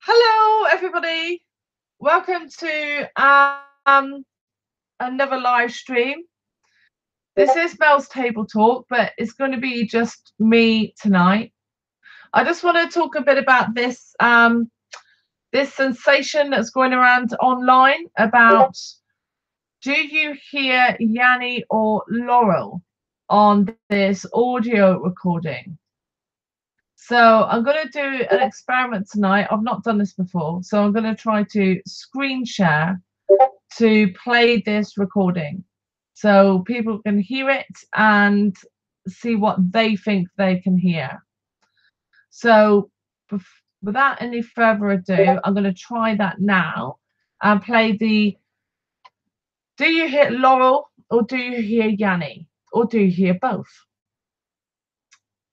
Hello, everybody. Welcome to another live stream. This is Mel's Table Talk, but it's going to be just me tonight. I just want to talk a bit about this this sensation that's going around online about, do you hear Yanny or Laurel on this audio recording? So I'm going to do an experiment tonight. I've not done this before, so I'm going to try to screen share to play this recording so people can hear it and see what they think they can hear. So without any further ado, I'm going to try that now and play the, do you hear Laurel or do you hear Yanny or do you hear both?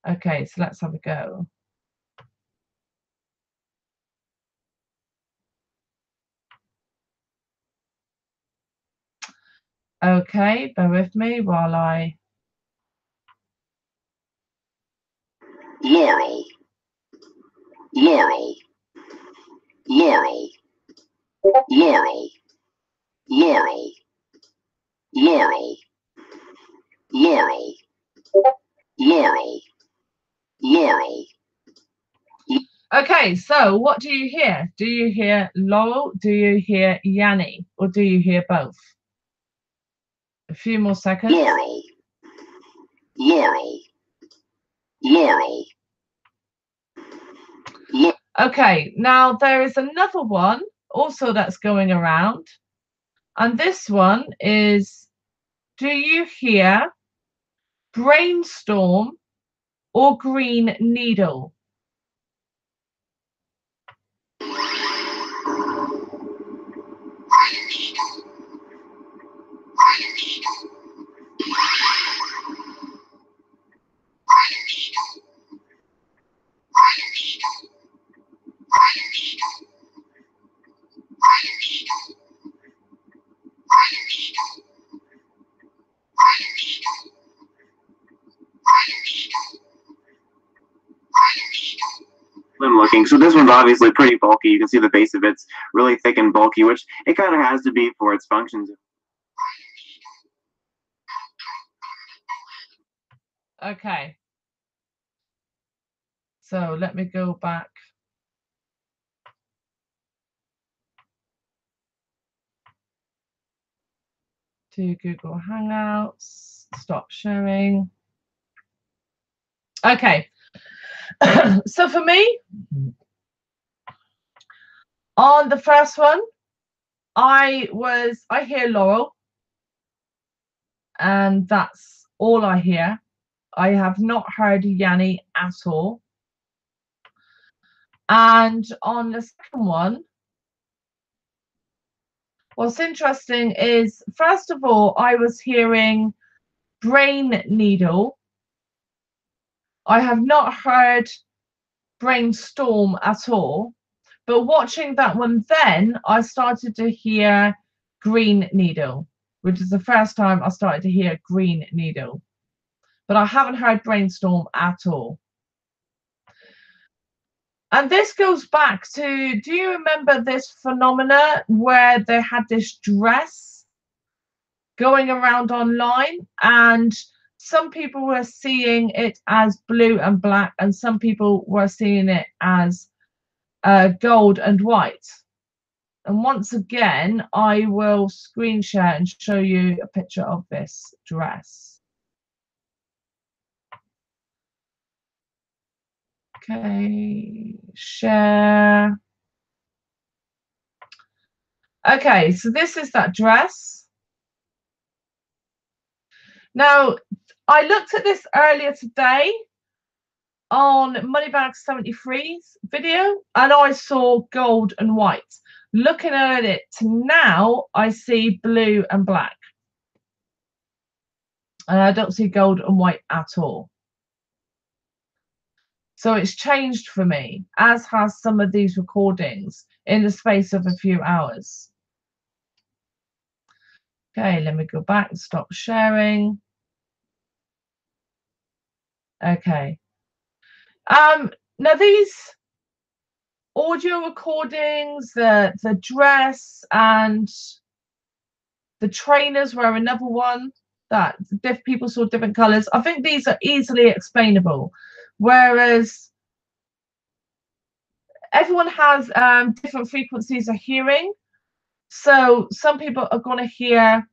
Okay, so let's have a go. Okay, bear with me while I... Laurel, Laurel, Laurel, Laurel, Laurel, Laurel, Laurel, Laurel, Laurel. Okay, so what do you hear? Do you hear Laurel? Do you hear Yanny? Or do you hear both? A few more seconds. Laurel, Laurel, Laurel. Okay, now there is another one also that's going around. And this one is, do you hear brainstorm or green needle? Looking. So this one's obviously pretty bulky. You can see the base of it's really thick and bulky, which it kind of has to be for its functions. Okay. So let me go back. To Google Hangouts, stop sharing. Okay. So for me, on the first one, I hear Laurel, and that's all I hear. I have not heard Yanny at all. And on the second one, what's interesting is, first of all, I was hearing brain needle. I have not heard brainstorm at all. But watching that one, then I started to hear green needle, which is the first time I started to hear green needle. But I haven't heard brainstorm at all. And this goes back to, do you remember this phenomena where they had this dress going around online, and some people were seeing it as blue and black, and some people were seeing it as gold and white? And once again, I will screen share and show you a picture of this dress. Okay, share. Okay, so this is that dress. Now, I looked at this earlier today on Moneybag73's video, and I saw gold and white. Looking at it now, I see blue and black. And I don't see gold and white at all. So it's changed for me, as has some of these recordings, in the space of a few hours. Okay, let me go back and stop sharing. Okay. Now these audio recordings, the dress, and the trainers were another one that people saw different colors. I think these are easily explainable, whereas everyone has different frequencies of hearing. So some people are going to hear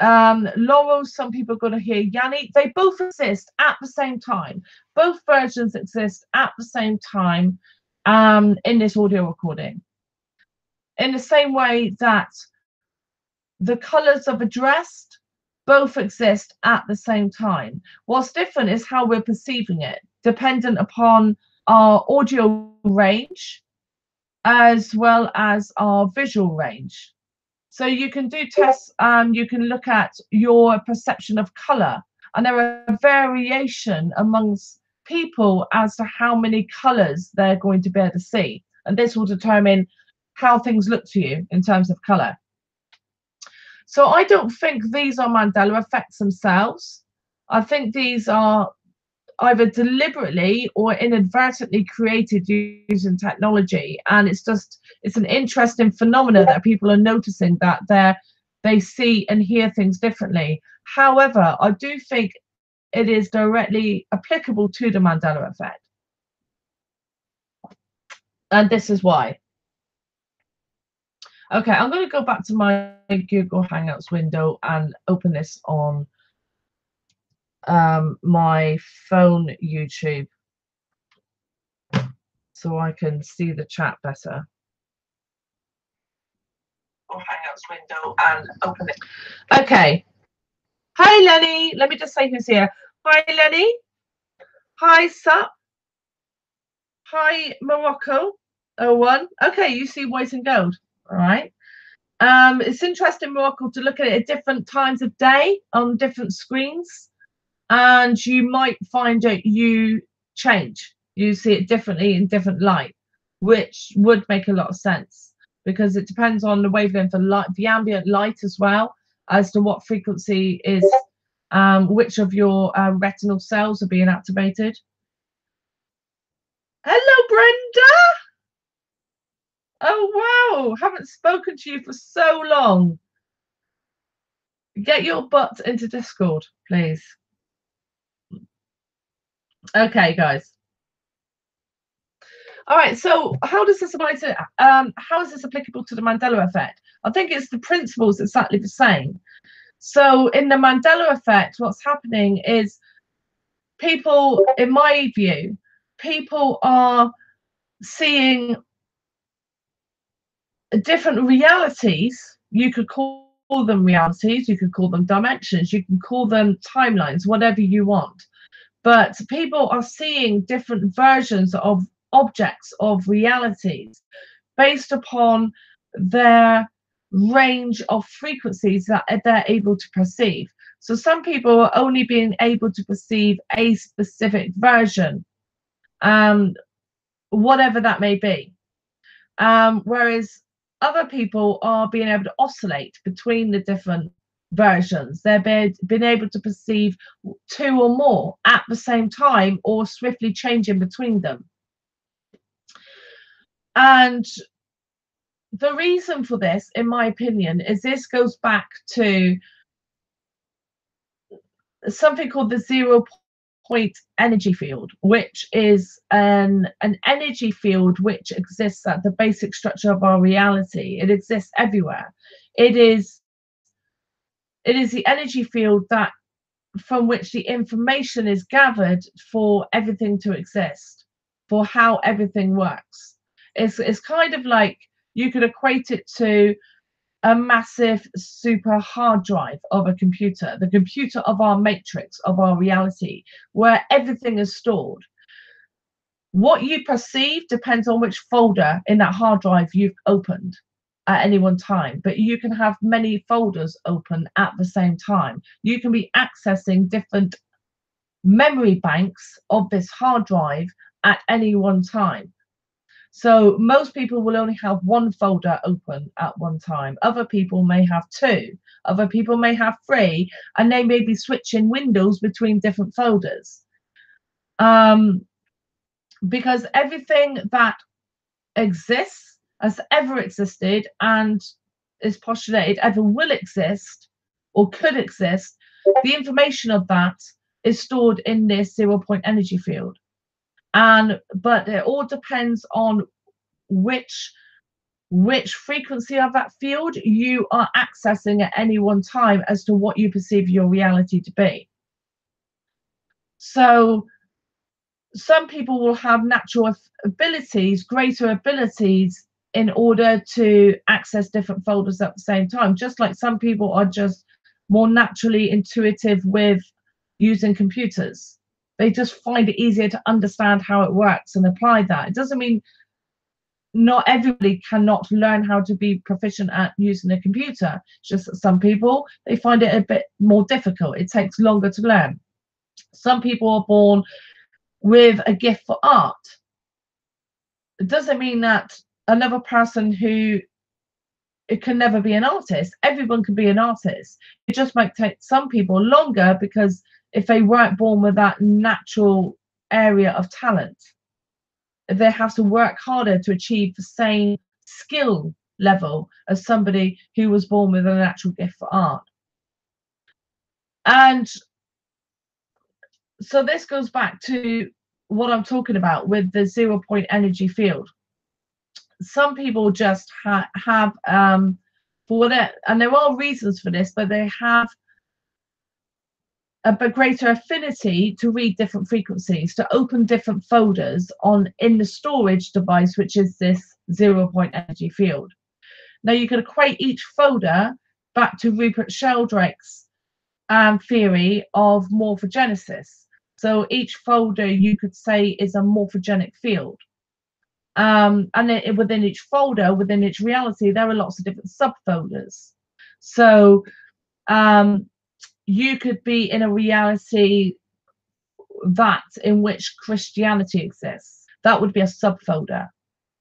Laurel, some people are going to hear Yanny. They both exist at the same time. Both versions exist at the same time in this audio recording. In the same way that the colors of a dress both exist at the same time. What's different is how we're perceiving it, dependent upon our audio range as well as our visual range. So you can do tests, you can look at your perception of color, and there are variation amongst people as to how many colors they're going to be able to see. And this will determine how things look to you in terms of color. So I don't think these are Mandela effects themselves. I think these are either deliberately or inadvertently created using technology, and it's an interesting phenomenon that people are noticing, that they see and hear things differently. However, I do think it is directly applicable to the Mandela effect, and this is why. Okay, I'm going to go back to my Google Hangouts window and open this on my phone YouTube so I can see the chat better. Hangouts window and open it. Okay. Hi, Lenny. Let me just say who's here. Hi, Lenny. Hi, Sup. Hi, Morocco. 01. Okay, you see white and gold. All right. It's interesting, Morocco, to look at it at different times of day on different screens, and you might find that you change. You see it differently in different light, which would make a lot of sense, because it depends on the wavelength of light, the ambient light as well, as to what frequency is, which of your retinal cells are being activated. Hello, Brenda. Oh, wow. Haven't spoken to you for so long. Get your butt into Discord, please. Okay, guys. All right, so how does this apply to, how is this applicable to the Mandela effect? I think it's the principles exactly the same. So in the Mandela effect, what's happening is people, in my view, people are seeing different realities. You could call them realities, you could call them dimensions, you can call them timelines, whatever you want. But people are seeing different versions of objects, of realities, based upon their range of frequencies that they're able to perceive. So some people are only being able to perceive a specific version, whatever that may be. Whereas other people are being able to oscillate between the different versions. They're being able to perceive two or more at the same time, or swiftly changing between them. And the reason for this, in my opinion, is this goes back to something called the 0 point energy field, which is an energy field which exists at the basic structure of our reality. It exists everywhere. It is the energy field that from which the information is gathered for everything to exist, for how everything works. It's kind of like, you could equate it to a massive super hard drive of a computer, the computer of our matrix, of our reality, where everything is stored. What you perceive depends on which folder in that hard drive you've opened at any one time, but you can have many folders open at the same time. You can be accessing different memory banks of this hard drive at any one time. So most people will only have one folder open at one time. Other people may have two. Other people may have three, and they may be switching windows between different folders. because everything that exists, has ever existed, and is postulated ever will exist or could exist, the information of that is stored in this 0 point energy field. But it all depends on which frequency of that field you are accessing at any one time as to what you perceive your reality to be. So some people will have natural abilities, greater abilities, in order to access different folders at the same time, just like some people are just more naturally intuitive with using computers. They just find it easier to understand how it works and apply that. It doesn't mean not everybody cannot learn how to be proficient at using a computer. It's just that some people, they find it a bit more difficult. It takes longer to learn. Some people are born with a gift for art. It doesn't mean that another person who it can never be an artist. Everyone can be an artist. It just might take some people longer, because if they weren't born with that natural area of talent, they have to work harder to achieve the same skill level as somebody who was born with a natural gift for art. And so this goes back to what I'm talking about with the 0 point energy field. Some people just have for whatever, and there are reasons for this, but they have a greater affinity to read different frequencies, to open different folders in the storage device, which is this 0 point energy field. Now you can equate each folder back to Rupert Sheldrake's theory of morphogenesis. So each folder, you could say, is a morphogenic field. And within each folder, within each reality, there are lots of different subfolders. So you could be in a reality in which Christianity exists. That would be a subfolder.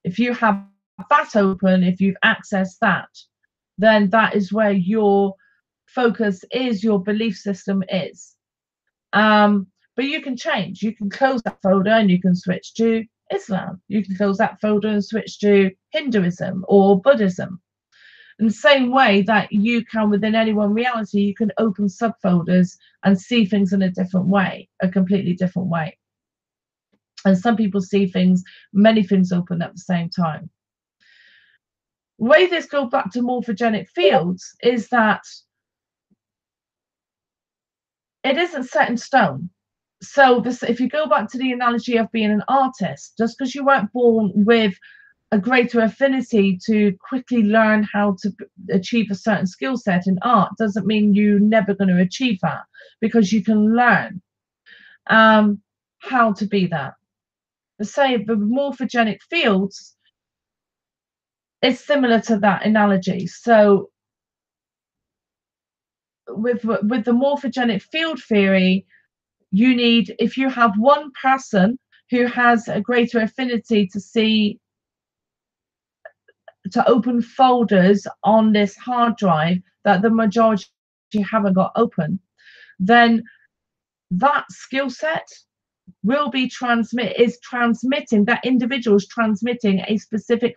If you have that open, if you've accessed that, then that is where your focus is, your belief system is. But you can change. You can close that folder and you can switch to Islam. You can close that folder and switch to Hinduism or Buddhism. In the same way that you can, within any one reality, you can open subfolders and see things in a different way, a completely different way. And some people see many things open at the same time. The way this goes back to morphogenic fields is that it isn't set in stone. So if you go back to the analogy of being an artist, just because you weren't born with a greater affinity to quickly learn how to achieve a certain skill set in art doesn't mean you're never going to achieve that, because you can learn how to be that. The morphogenic fields is similar to that analogy. So with the morphogenic field theory, you need, if you have one person who has a greater affinity to open folders on this hard drive that the majority haven't got open, then that skill set will be transmitting, that individual is transmitting a specific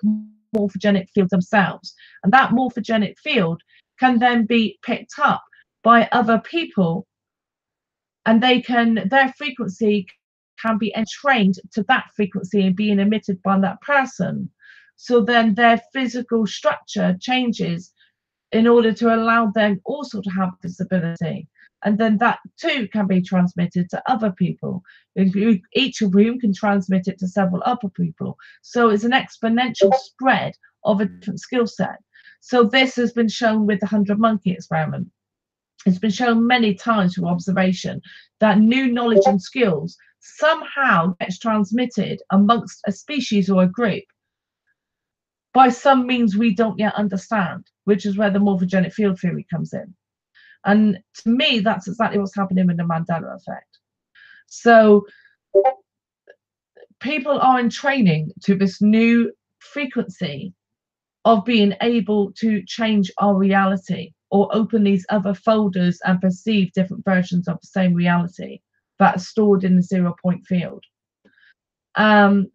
morphogenic field themselves, and that morphogenic field can then be picked up by other people, and their frequency can be entrained to that frequency and being emitted by that person. So then their physical structure changes in order to allow them also to have this ability. And then that too can be transmitted to other people. Each of whom can transmit it to several other people. So it's an exponential spread of a different skill set. So this has been shown with the 100 monkey experiment. It's been shown many times through observation that new knowledge and skills somehow gets transmitted amongst a species or a group by some means we don't yet understand, which is where the morphogenic field theory comes in. And to me, that's exactly what's happening with the Mandela effect. So people are in training to this new frequency of being able to change our reality, or open these other folders and perceive different versions of the same reality that are stored in the 0 point field. And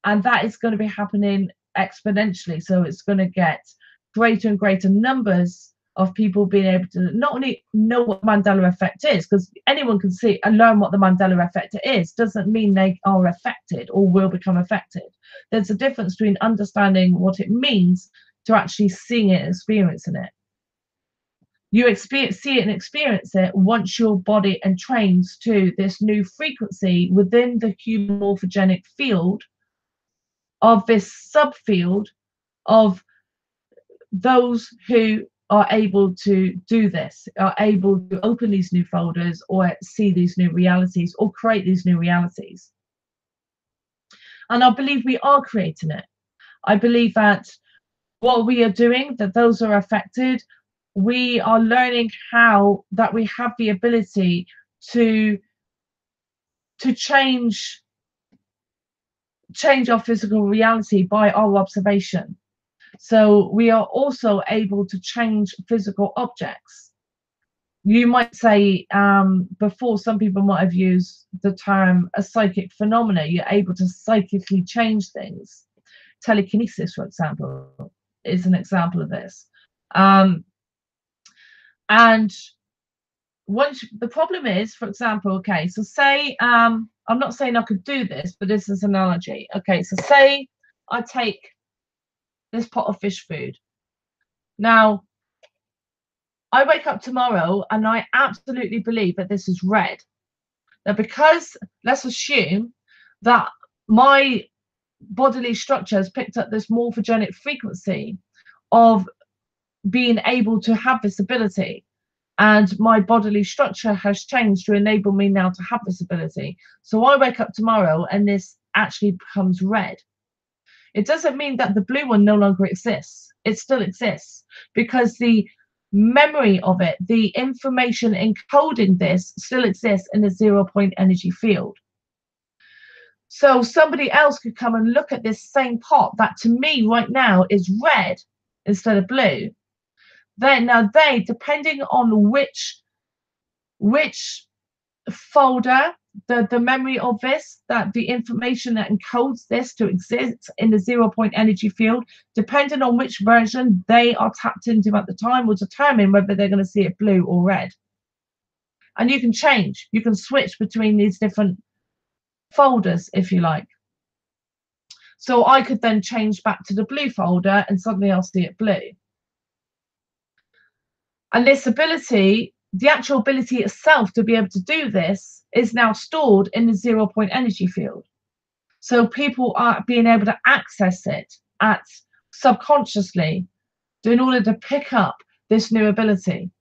that is going to be happening exponentially. So it's going to get greater and greater numbers of people being able to not only know what the Mandela effect is, because anyone can see and learn what the Mandela effect is, doesn't mean they are affected or will become affected. There's a difference between understanding what it means to actually seeing it and experiencing it. You see it and experience it once your body entrains to this new frequency within the human morphogenic field of this subfield of those who are able to do this, are able to open these new folders or see these new realities or create these new realities. And I believe we are creating it. I believe that what we are doing, that those are affected, we are learning how that we have the ability to change our physical reality by our observation. So we are also able to change physical objects. You might say, before, some people might have used the term a psychic phenomena. You're able to psychically change things. Telekinesis, for example, is an example of this. And once the problem is, for example, okay, so say, I'm not saying I could do this, but this is an analogy. Okay, so say I take this pot of fish food. Now, I wake up tomorrow and I absolutely believe that this is red. Now, because let's assume that my bodily structure has picked up this morphogenic frequency of being able to have this ability, and my bodily structure has changed to enable me now to have this ability. So I wake up tomorrow and this actually becomes red. It doesn't mean that the blue one no longer exists. It still exists, because the memory of it, the information encoding this, still exists in the 0-point energy field. So somebody else could come and look at this same pot that to me right now is red instead of blue. Then now they, depending on which folder, the memory of this, that the information that encodes this to exist in the 0-point energy field, depending on which version they are tapped into at the time, will determine whether they're going to see it blue or red. And you can change, you can switch between these different folders if you like. So I could then change back to the blue folder and suddenly I'll see it blue. And this ability, the actual ability itself to be able to do this, is now stored in the 0-point energy field. So people are being able to access it at subconsciously in order to pick up this new ability,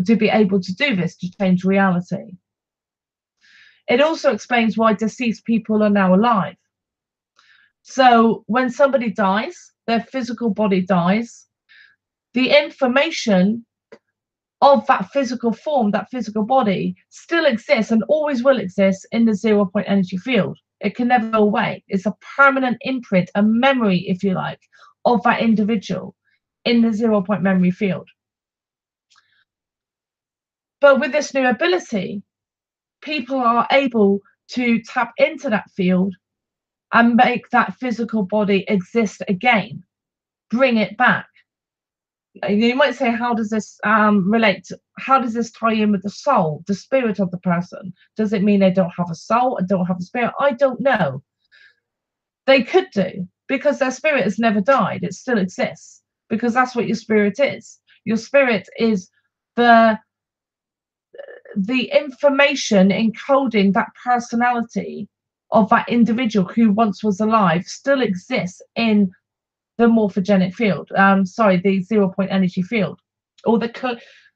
to be able to do this, to change reality. It also explains why deceased people are now alive. So when somebody dies, their physical body dies, the information of that physical form, that physical body, still exists and always will exist in the 0-point energy field. It can never go away. It's a permanent imprint, a memory, if you like, of that individual in the 0-point memory field. But with this new ability, people are able to tap into that field and make that physical body exist again, bring it back. You might say, how does this relate? How does this tie in with the soul, the spirit of the person? Does it mean they don't have a soul and don't have a spirit? I don't know. They could do, because their spirit has never died. It still exists, because that's what your spirit is. Your spirit is the information encoding that personality of that individual who once was alive still exists in the morphogenic field, the 0-point energy field, or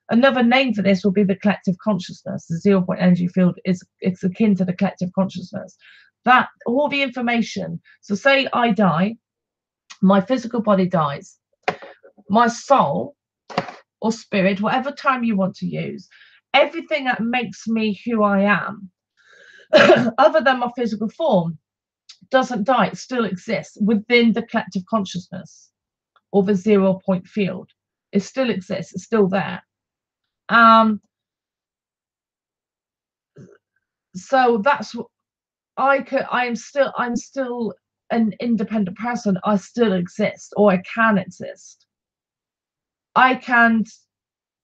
another name for this will be the collective consciousness. The 0-point energy field it's akin to the collective consciousness. That all the information. So say I die, my physical body dies, my soul or spirit, whatever term you want to use, everything that makes me who I am, other than my physical form, doesn't die. It still exists within the collective consciousness or the 0-point field. It still exists. It's still there. So that's I'm still an independent person. I still exist, or I can exist. I can,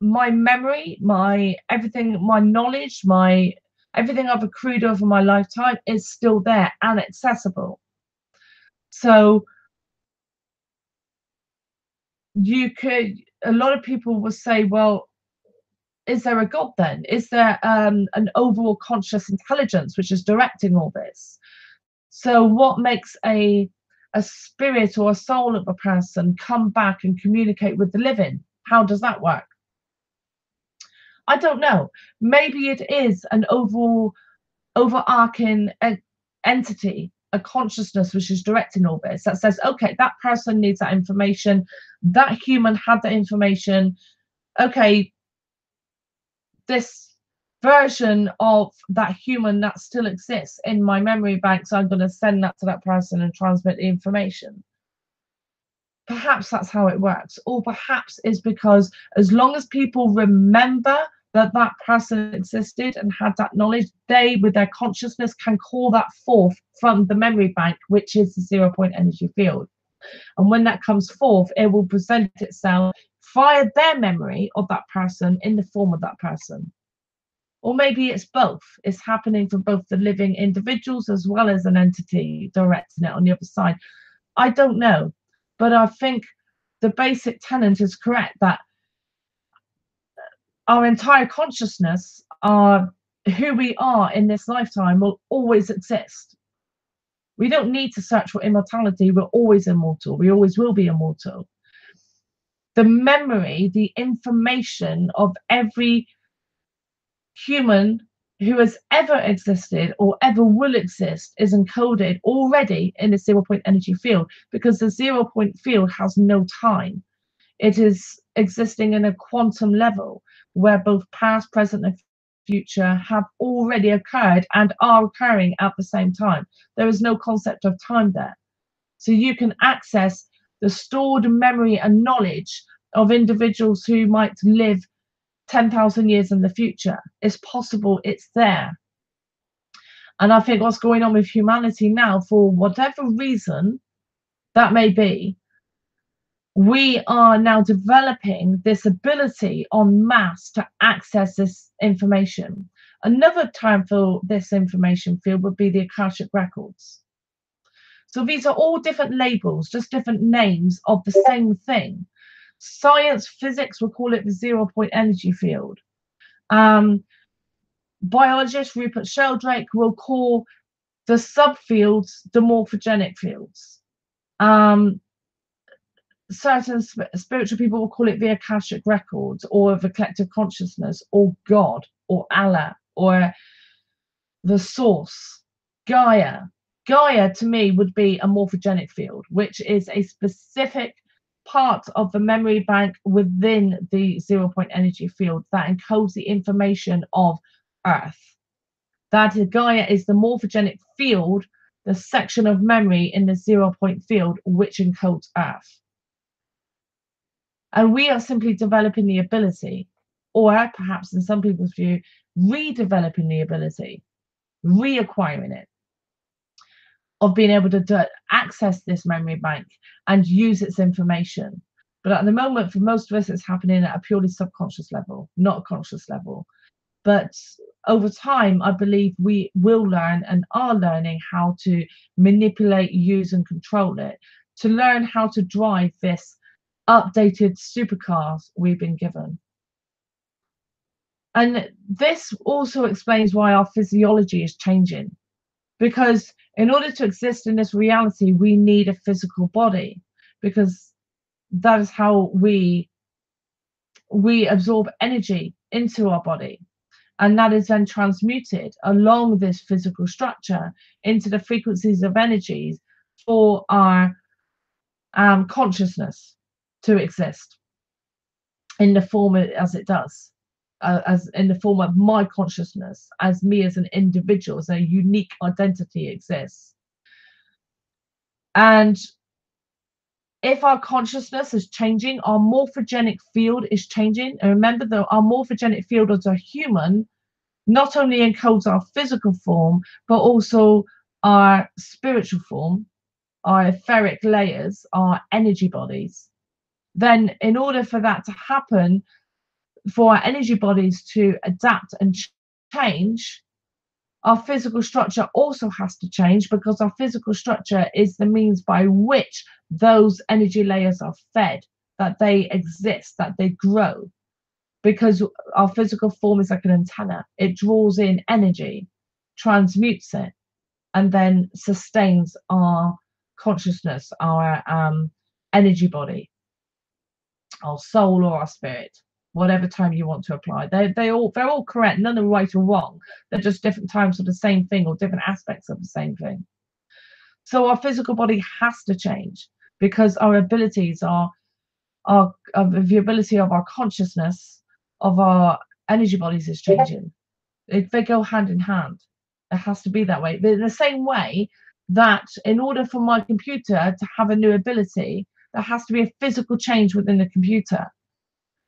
my memory, my everything, my knowledge, my everything I've accrued over my lifetime is still there and accessible. So you could, a lot of people will say, well, is there a God then? Is there an overall conscious intelligence which is directing all this? So what makes a spirit or a soul of a person come back and communicate with the living? How does that work? I don't know. Maybe it is an overall overarching entity, a consciousness which is directing all this, that says, okay, that person needs that information, that human had that information, okay, this version of that human that still exists in my memory bank, so I'm going to send that to that person and transmit the information. Perhaps that's how it works, or perhaps it's because as long as people remember that that person existed and had that knowledge, they, with their consciousness, can call that forth from the memory bank, which is the 0-point energy field. And when that comes forth, it will present itself via their memory of that person in the form of that person. Or maybe it's both. It's happening for both the living individuals as well as an entity directing it on the other side. I don't know. But I think the basic tenet is correct, that our entire consciousness, who we are in this lifetime, will always exist. We don't need to search for immortality. We're always immortal. We always will be immortal. The memory, the information of every human who has ever existed or ever will exist is encoded already in the 0-point energy field, because the 0-point field has no time. It is existing in a quantum level where both past, present, and future have already occurred and are occurring at the same time. There is no concept of time there. So you can access the stored memory and knowledge of individuals who might live 10,000 years in the future. It's possible, it's there. And I think what's going on with humanity now, for whatever reason that may be, we are now developing this ability en masse to access this information. Another term for this information field would be the Akashic Records. So these are all different labels, just different names of the same thing. Science, physics will call it the 0-point energy field. Biologist Rupert Sheldrake will call the subfields the morphogenic fields. Certain spiritual people will call it the Akashic Records, or the collective consciousness, or God, or Allah, or the source, Gaia. Gaia to me would be a morphogenic field, which is a specific part of the memory bank within the 0-point energy field that encodes the information of Earth. That Gaia is the morphogenic field, the section of memory in the 0-point field which encodes Earth. And we are simply developing the ability, or perhaps in some people's view, redeveloping the ability, reacquiring it, of being able to access this memory bank and use its information. But at the moment, for most of us, it's happening at a purely subconscious level, not a conscious level. But over time, I believe we will learn and are learning how to manipulate, use, and control it, to learn how to drive this updated supercars we've been given. And this also explains why our physiology is changing, because in order to exist in this reality, we need a physical body, because that is how we absorb energy into our body, and that is then transmuted along this physical structure into the frequencies of energies for our consciousness to exist in the form as it does, as in the form of my consciousness, as me as an individual, as a unique identity exists. And if our consciousness is changing, our morphogenic field is changing. And remember that our morphogenic field as a human not only encodes our physical form, but also our spiritual form, our etheric layers, our energy bodies, then in order for that to happen, for our energy bodies to adapt and change, our physical structure also has to change, because our physical structure is the means by which those energy layers are fed, that they exist, that they grow. Because our physical form is like an antenna. It draws in energy, transmutes it, and then sustains our consciousness, our energy body, our soul, or our spirit, whatever term you want to apply. They're all correct. None are right or wrong. They're just different terms of the same thing, or different aspects of the same thing. So our physical body has to change, because our abilities are the ability of our consciousness, of our energy bodies is changing. They go hand in hand. It has to be that way. In the same way that in order for my computer to have a new ability, there has to be a physical change within the computer.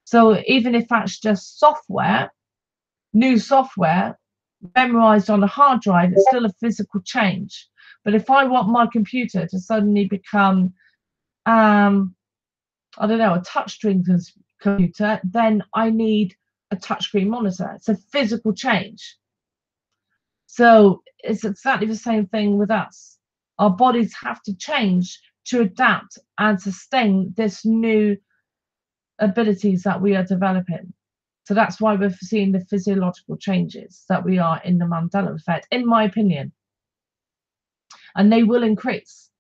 So even if that's just software, new software memorized on a hard drive, it's still a physical change. But if I want my computer to suddenly become, I don't know, a touchscreen computer, then I need a touchscreen monitor. It's a physical change. So it's exactly the same thing with us. Our bodies have to change to adapt and sustain this new abilities that we are developing. So that's why we're seeing the physiological changes that we are in the Mandela effect, in my opinion. And they will increase.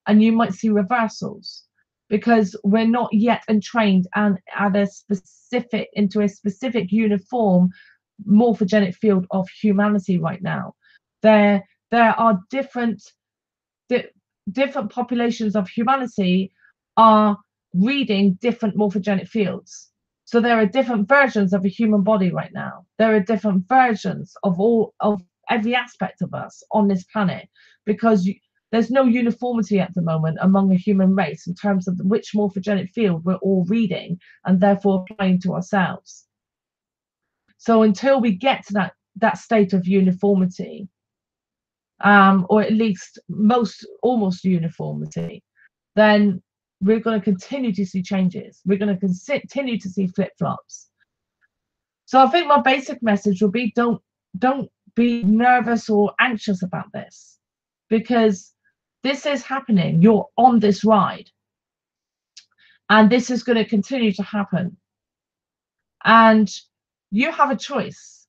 And you might see reversals, because we're not yet entrained and into a specific uniform morphogenic field of humanity right now. There are different populations of humanity are reading different morphogenic fields. So there are different versions of a human body right now. There are different versions of every aspect of us on this planet, because there's no uniformity at the moment among the human race in terms of which morphogenic field we're all reading and therefore applying to ourselves. So until we get to that state of uniformity, or at least almost uniformity, then we're going to continue to see changes. We're going to continue to see flip-flops. So I think my basic message will be, don't be nervous or anxious about this, because this is happening. You're on this ride, and this is going to continue to happen. And you have a choice.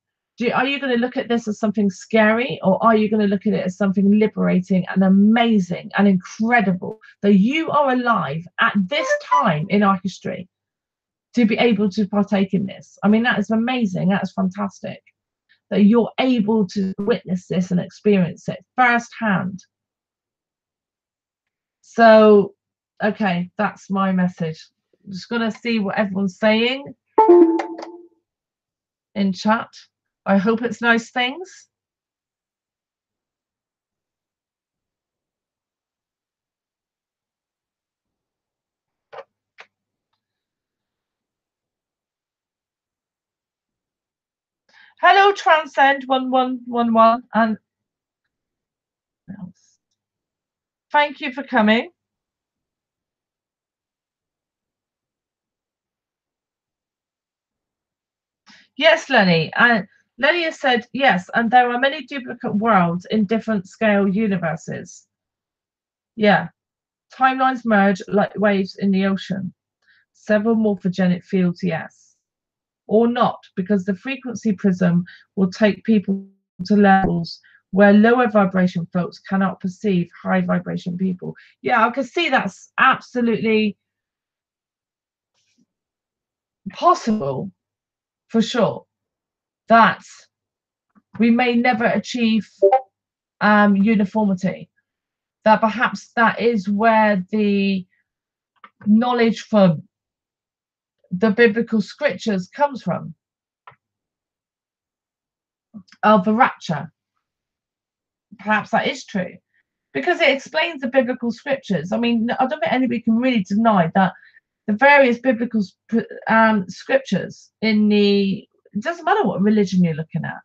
Are you going to look at this as something scary, or are you going to look at it as something liberating and amazing and incredible, that you are alive at this time in our history to be able to partake in this? I mean, that is amazing. That is fantastic that you're able to witness this and experience it firsthand. So, okay, that's my message. I'm just going to see what everyone's saying in chat. I hope it's nice things. Hello, Transcend 1111, and thank you for coming. Yes, Lenny. And Lenny has said yes, and there are many duplicate worlds in different scale universes. Yeah. Timelines merge like waves in the ocean. Several morphogenic fields, yes. Or not, because the frequency prism will take people to levels where lower vibration folks cannot perceive high vibration people. Yeah, I can see that's absolutely possible, for sure, that we may never achieve uniformity. That perhaps that is where the knowledge from the biblical scriptures comes from, of the rapture. Perhaps that is true, because it explains the biblical scriptures. I mean, I don't think anybody can really deny that the various biblical scriptures it doesn't matter what religion you're looking at,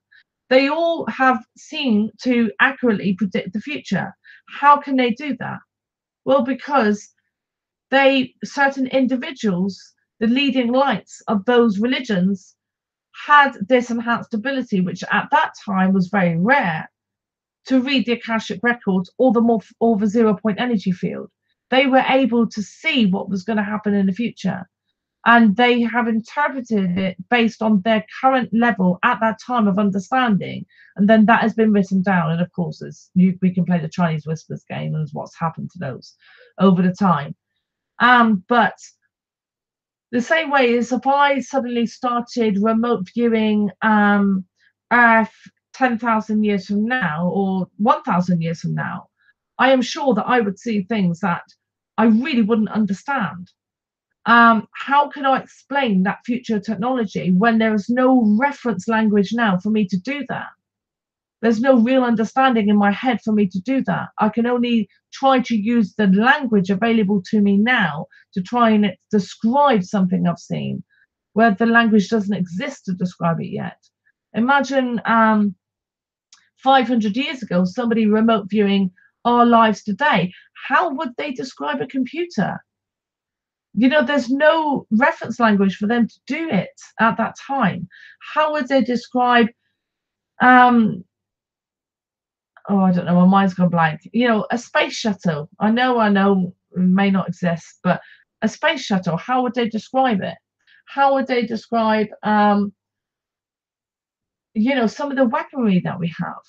They all have seemed to accurately predict the future. How can they do that? Well, because certain individuals, the leading lights of those religions, had this enhanced ability, which at that time was very rare, to read the Akashic records or the 0 point energy field. They were able to see what was going to happen in the future, and they have interpreted it based on their current level at that time of understanding, and then that has been written down. And of course, we can play the Chinese whispers game and what's happened to those over the time. But the same way is if I suddenly started remote viewing Earth 10,000 years from now or 1,000 years from now, I am sure that I would see things that I really wouldn't understand. How can I explain that future technology when there is no reference language now for me to do that? There's no real understanding in my head for me to do that. I can only try to use the language available to me now to try and describe something I've seen, where the language doesn't exist to describe it yet. Imagine 500 years ago, somebody remote viewing our lives today. How would they describe a computer? You know, there's no reference language for them to do it at that time. How would they describe oh, I don't know, my mind's gone blank. You know, a space shuttle. I know may not exist, but a space shuttle, how would they describe it? How would they describe you know, some of the weaponry that we have?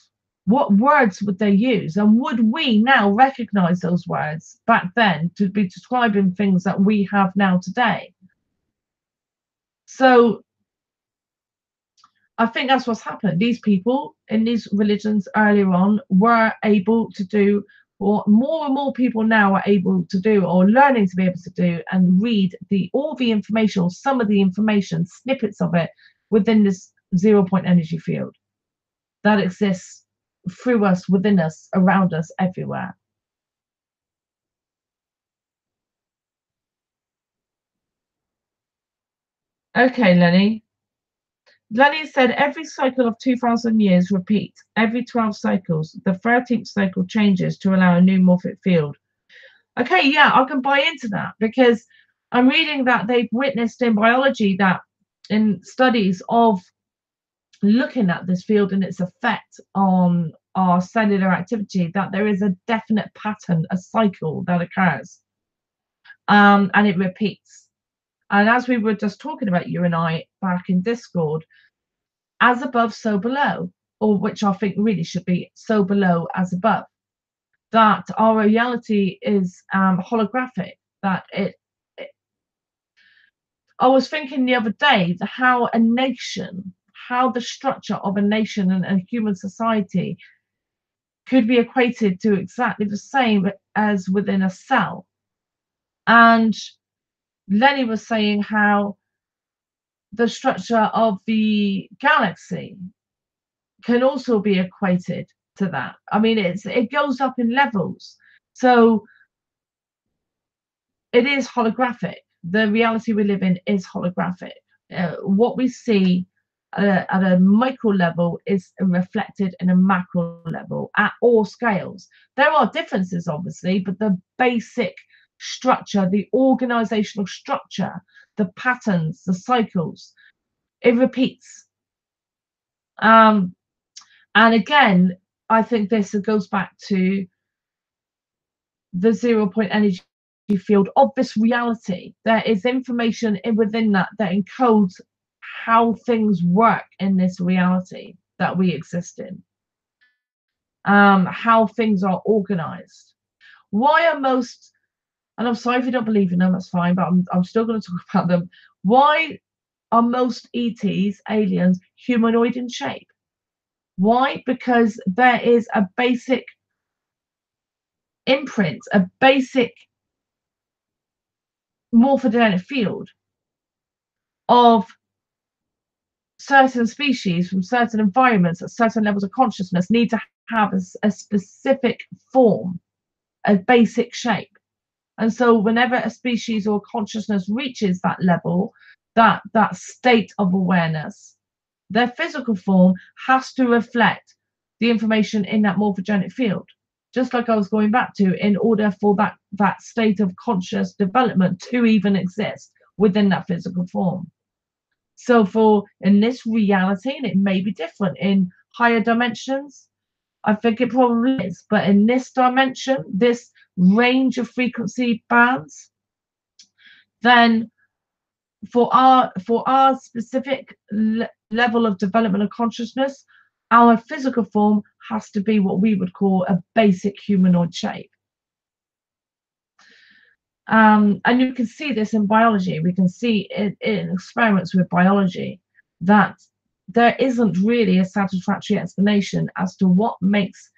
What words would they use? And would we now recognize those words back then to be describing things that we have now today? So I think that's what's happened. These people in these religions earlier on were able to do what more and more people now are able to do, or learning to be able to do, and read all the information, or some of the information, snippets of it, within this 0 point energy field that exists through us, within us, around us, everywhere. Okay, Lenny. Lenny said every cycle of 2,000 years repeats. Every 12 cycles, the 13th cycle changes to allow a new morphic field. Okay, yeah, I can buy into that, because I'm reading that they've witnessed in biology that in studies of looking at this field and its effect on our cellular activity, that there is a definite pattern, a cycle that occurs, and it repeats. And as we were just talking about, you and I, back in Discord, as above, so below, or which I think really should be so below as above, that our reality is holographic, that I was thinking the other day how a nation, how the structure of a nation and a human society could be equated to exactly the same as within a cell. And Lenny was saying how the structure of the galaxy can also be equated to that. I mean, it goes up in levels. So it is holographic. The reality we live in is holographic. What we see at a micro level is reflected in a macro level at all scales. There are differences, obviously, but the basic structure, the organizational structure, the patterns, the cycles, it repeats. And again, I think this goes back to the 0 point energy field of this reality. There is information within that encodes how things work in this reality that we exist in, how things are organized. Why are most, and I'm sorry if you don't believe in them, that's fine, but I'm still going to talk about them. Why are most ETs, aliens, humanoid in shape? Why? Because there is a basic imprint, a basic morphogenetic field of certain species from certain environments at certain levels of consciousness need to have a specific form, a basic shape. And so whenever a species or consciousness reaches that level, that state of awareness, their physical form has to reflect the information in that morphogenic field. Just like I was going back to, in order for that state of conscious development to even exist within that physical form. So in this reality, and it may be different in higher dimensions, I think it probably is, but in this dimension, this range of frequency bands, then for our specific level of development of consciousness, our physical form has to be what we would call a basic humanoid shape. And you can see this in biology. We can see it in experiments with biology that there isn't really a satisfactory explanation as to what makes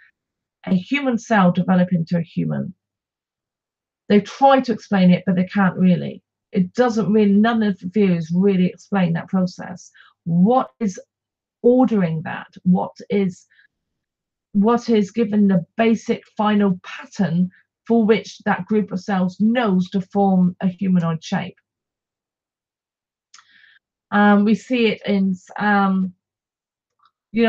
a human cell develop into a human. They try to explain it, but they can't really. It doesn't really, none of the views really explain that process. What is ordering that? What is given the basic final pattern for which that group of cells knows to form a humanoid shape? We see it in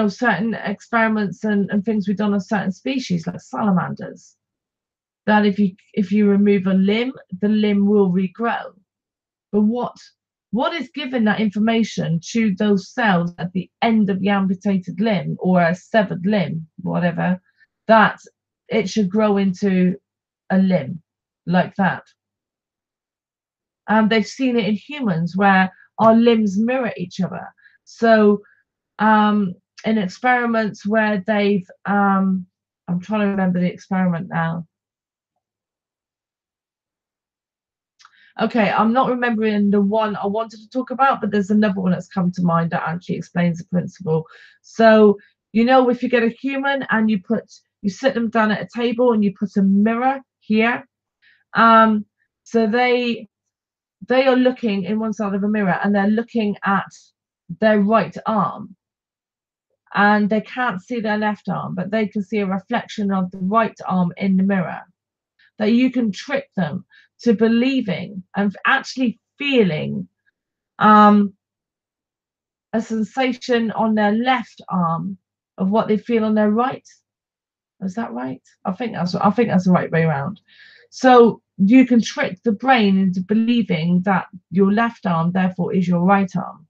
certain experiments and things we've done on certain species like salamanders, that if you remove a limb, the limb will regrow. But what is given that information to those cells at the end of the amputated limb or a severed limb, whatever, that it should grow into a limb like that? They've seen it in humans where our limbs mirror each other. So in experiments where they've I'm trying to remember the experiment now. Okay, I'm not remembering the one I wanted to talk about, but there's another one that's come to mind that actually explains the principle. So, if you get a human and you sit them down at a table and you put a mirror here, so they are looking in one side of a mirror and they're looking at their right arm, and they can't see their left arm, but they can see a reflection of the right arm in the mirror. That you can trick them to believing and actually feeling a sensation on their left arm of what they feel on their right. Is that right? I think that's the right way around. So you can trick the brain into believing that your left arm therefore is your right arm.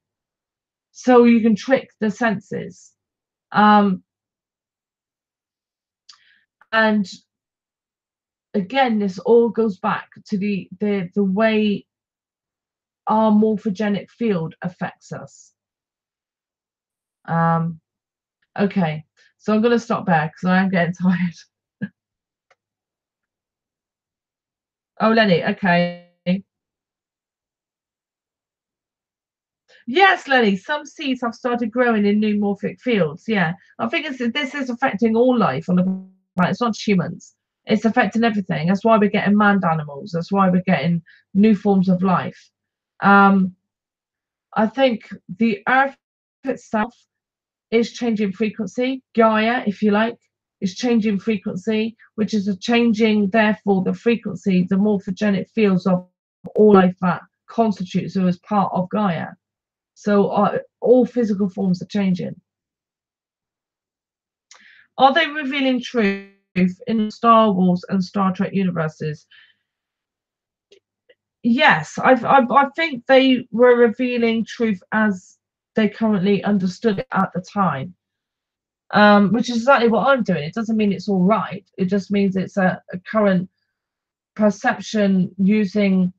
So you can trick the senses. And again, this all goes back to the way our morphogenic field affects us. Okay, so I'm going to stop there because I am getting tired. Oh, Lenny, okay. Yes, Lenny, some seeds have started growing in new morphic fields. Yeah, I think this is affecting all life on the planet. It's not just humans. It's affecting everything. That's why we're getting manned animals. That's why we're getting new forms of life. I think the Earth itself is changing frequency. Gaia, if you like, is changing frequency, which is changing, therefore, the frequency, the morphogenic fields of all life that constitutes or is part of Gaia. So all physical forms are changing. Are they revealing truth in Star Wars and Star Trek universes? Yes, I think they were revealing truth as they currently understood it at the time, which is exactly what I'm doing. It doesn't mean it's all right. It just means it's a current perception using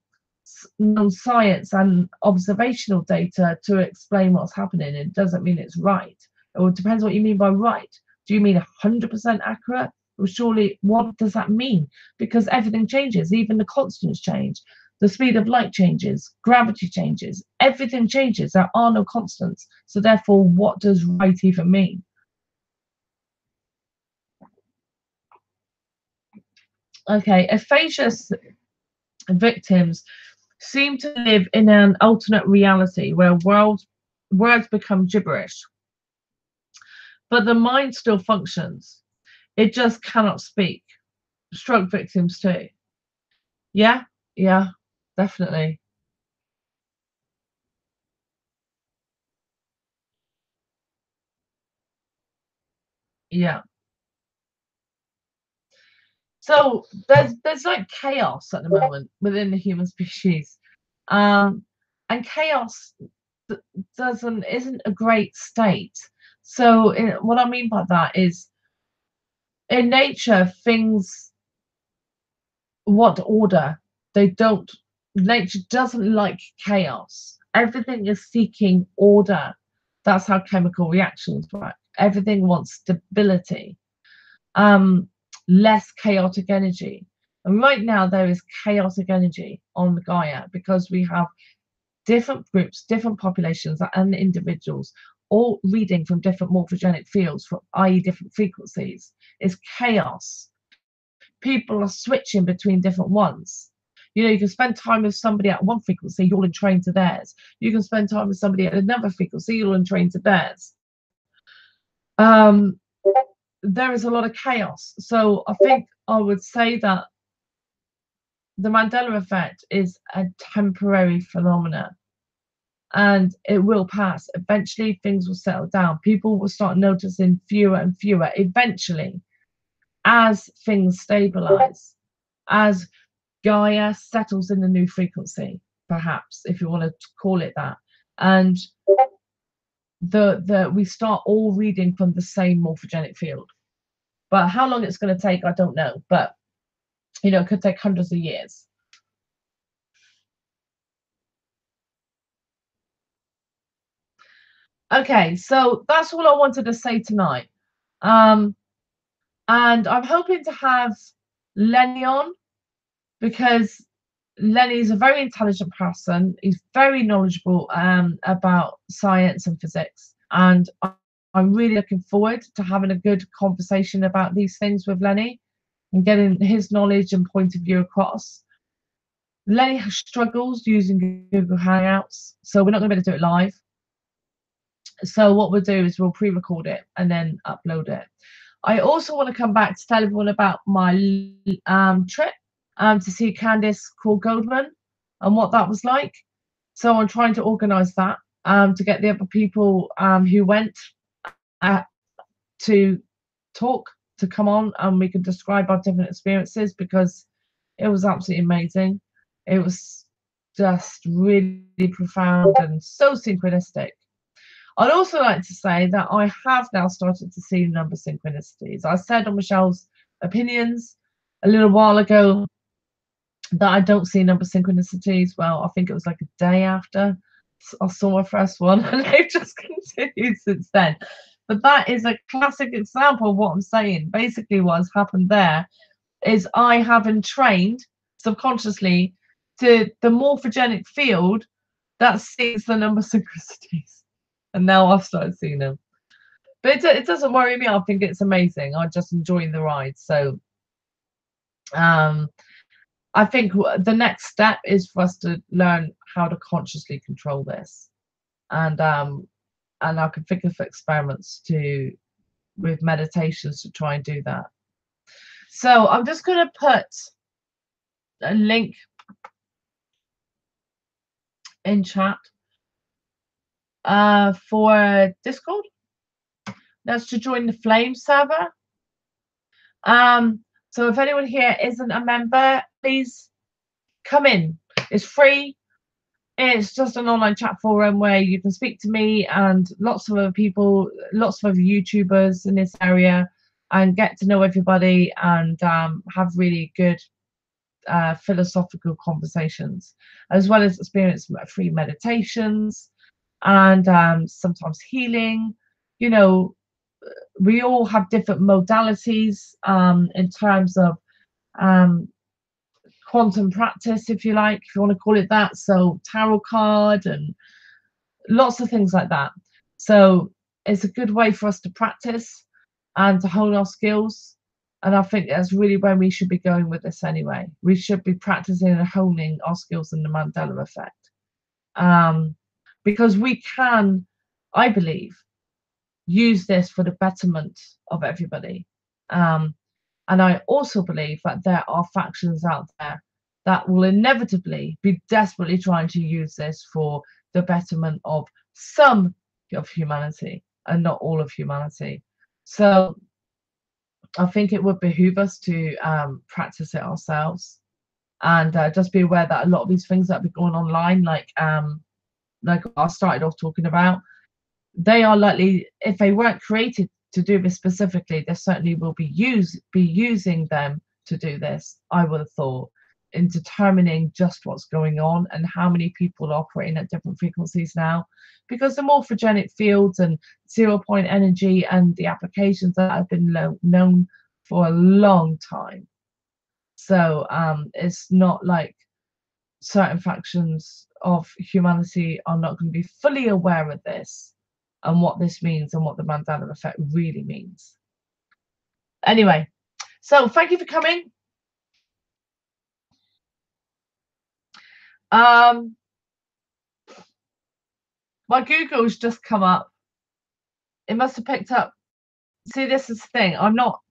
non-science and observational data to explain what's happening. It doesn't mean it's right. Or it depends what you mean by right. Do you mean 100% accurate? Well, surely, what does that mean? Because everything changes, even the constants change. The speed of light changes, gravity changes, everything changes. There are no constants. So therefore, what does right even mean? Okay, aphasia victims seem to live in an alternate reality where words become gibberish, but the mind still functions. It just cannot speak. Stroke victims too. Yeah, definitely. Yeah. So there's like chaos at the moment within the human species, and chaos isn't a great state. So what I mean by that is, in nature, things want order. They don't. Nature doesn't like chaos. Everything is seeking order. That's how chemical reactions work. Everything wants stability. Um, Less chaotic energy. And right now there is chaotic energy on the Gaia because we have different groups, different populations, and individuals all reading from different morphogenic fields, i.e., different frequencies. It's chaos. People are switching between different ones. You can spend time with somebody at one frequency, you'll entrain to theirs. You can spend time with somebody at another frequency, you'll entrain to theirs. There is a lot of chaos. So I think I would say that the Mandela effect is a temporary phenomenon, and it will pass. Eventually things will settle down. People will start noticing fewer and fewer eventually, as things stabilize, as Gaia settles in a new frequency, perhaps, if you want to call it that, and we start all reading from the same morphogenic field. But how long it's going to take, I don't know. But it could take hundreds of years. Okay, so that's all I wanted to say tonight. And I'm hoping to have Lenny on, because Lenny's a very intelligent person. He's very knowledgeable about science and physics, and I'm really looking forward to having a good conversation about these things with Lenny and getting his knowledge and point of view across. Lenny struggles using Google Hangouts, so we're not going to be able to do it live. So what we'll do is we'll pre-record it and then upload it. I also want to come back to tell everyone about my trip to see Candice Call Goldman and what that was like. So I'm trying to organise that to get the other people who went to talk, to come on, and we can describe our different experiences, because it was absolutely amazing. It was just really profound and so synchronistic. I'd also like to say that I have now started to see number synchronicities. I said on Michelle's opinions a little while ago that I don't see number synchronicities. Well, I think it was like a day after I saw my first one, and they've just continued since then. But that is a classic example of what I'm saying. Basically, what has happened there is I have entrained subconsciously to the morphogenic field that sees the number synchronicities. And now I've started seeing them. But it doesn't worry me. I think it's amazing. I'm just enjoying the ride. So I think the next step is for us to learn how to consciously control this. And I can think of experiments with meditations to try and do that. So I'm just going to put a link in chat for Discord. That's to join the Flame server. So if anyone here isn't a member, please come in. It's free. It's just an online chat forum where you can speak to me and lots of other people, lots of other YouTubers in this area, and get to know everybody and have really good philosophical conversations, as well as experience free meditations and sometimes healing. We all have different modalities in terms of quantum practice, if you like, if you want to call it that. So tarot card and lots of things like that. So it's a good way for us to practice and to hone our skills. And I think that's really where we should be going with this anyway. We should be practicing and honing our skills in the Mandela effect. Because we can, I believe, use this for the betterment of everybody. And I also believe that there are factions out there that will inevitably be desperately trying to use this for the betterment of some of humanity and not all of humanity. So I think it would behoove us to practice it ourselves, and just be aware that a lot of these things that be going online, like I started off talking about, they are likely, if they weren't created to do this specifically, they certainly will be using them to do this, I would have thought, in determining just what's going on and how many people are operating at different frequencies now, because the morphogenic fields and 0 point energy and the applications that have been known for a long time. So it's not like certain factions of humanity are not going to be fully aware of this and what this means and what the Mandela effect really means. Anyway, so thank you for coming. My Google's just come up. It must have picked up. See, this is the thing. I'm not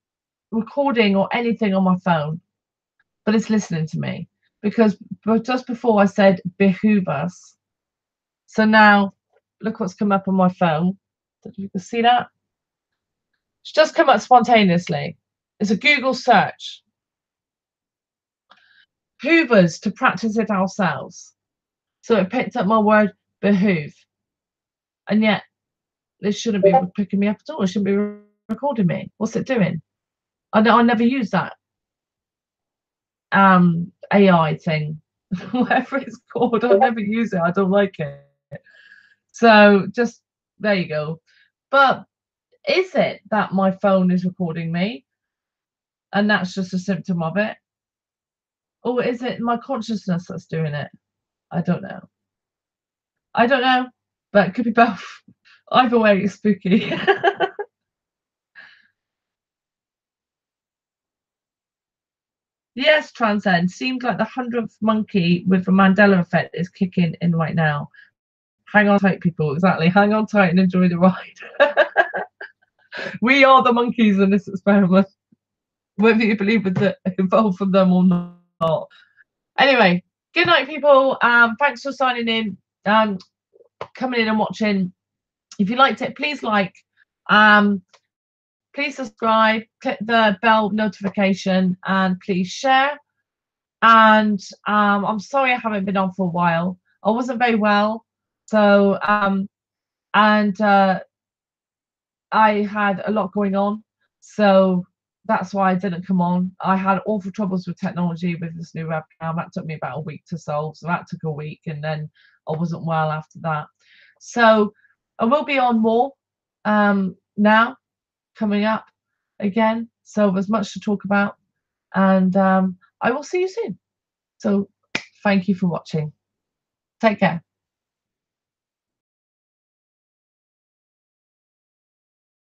recording or anything on my phone, but it's listening to me, because just before I said behoove us. So now look what's come up on my phone. Did you see that? It's just come up spontaneously. It's a Google search. Hoovers to practice it ourselves. So it picked up my word behoove. And yet it shouldn't be picking me up at all. It shouldn't be recording me. What's it doing? I never use that AI thing. Whatever it's called, I never use it. I don't like it. So just there you go. But is it that my phone is recording me and that's just a symptom of it? Or is it my consciousness that's doing it? I don't know. I don't know, but it could be both. Either way, it's spooky. Yes, Transcend. Seems like the 100th monkey with the Mandela effect is kicking in right now. Hang on tight, people. Exactly. Hang on tight and enjoy the ride. We are the monkeys in this experiment, whether you believe it's evolved from them or not. Anyway, good night, people. Thanks for signing in, coming in and watching. If you liked it, please like, please subscribe, click the bell notification, and please share. And I'm sorry I haven't been on for a while. I wasn't very well, so I had a lot going on, so that's why I didn't come on. I had awful troubles with technology with this new webcam. That took me about a week to solve, so that took a week, and then I wasn't well after that. So I will be on more now, coming up again. So there's much to talk about, and I will see you soon. So thank you for watching. Take care.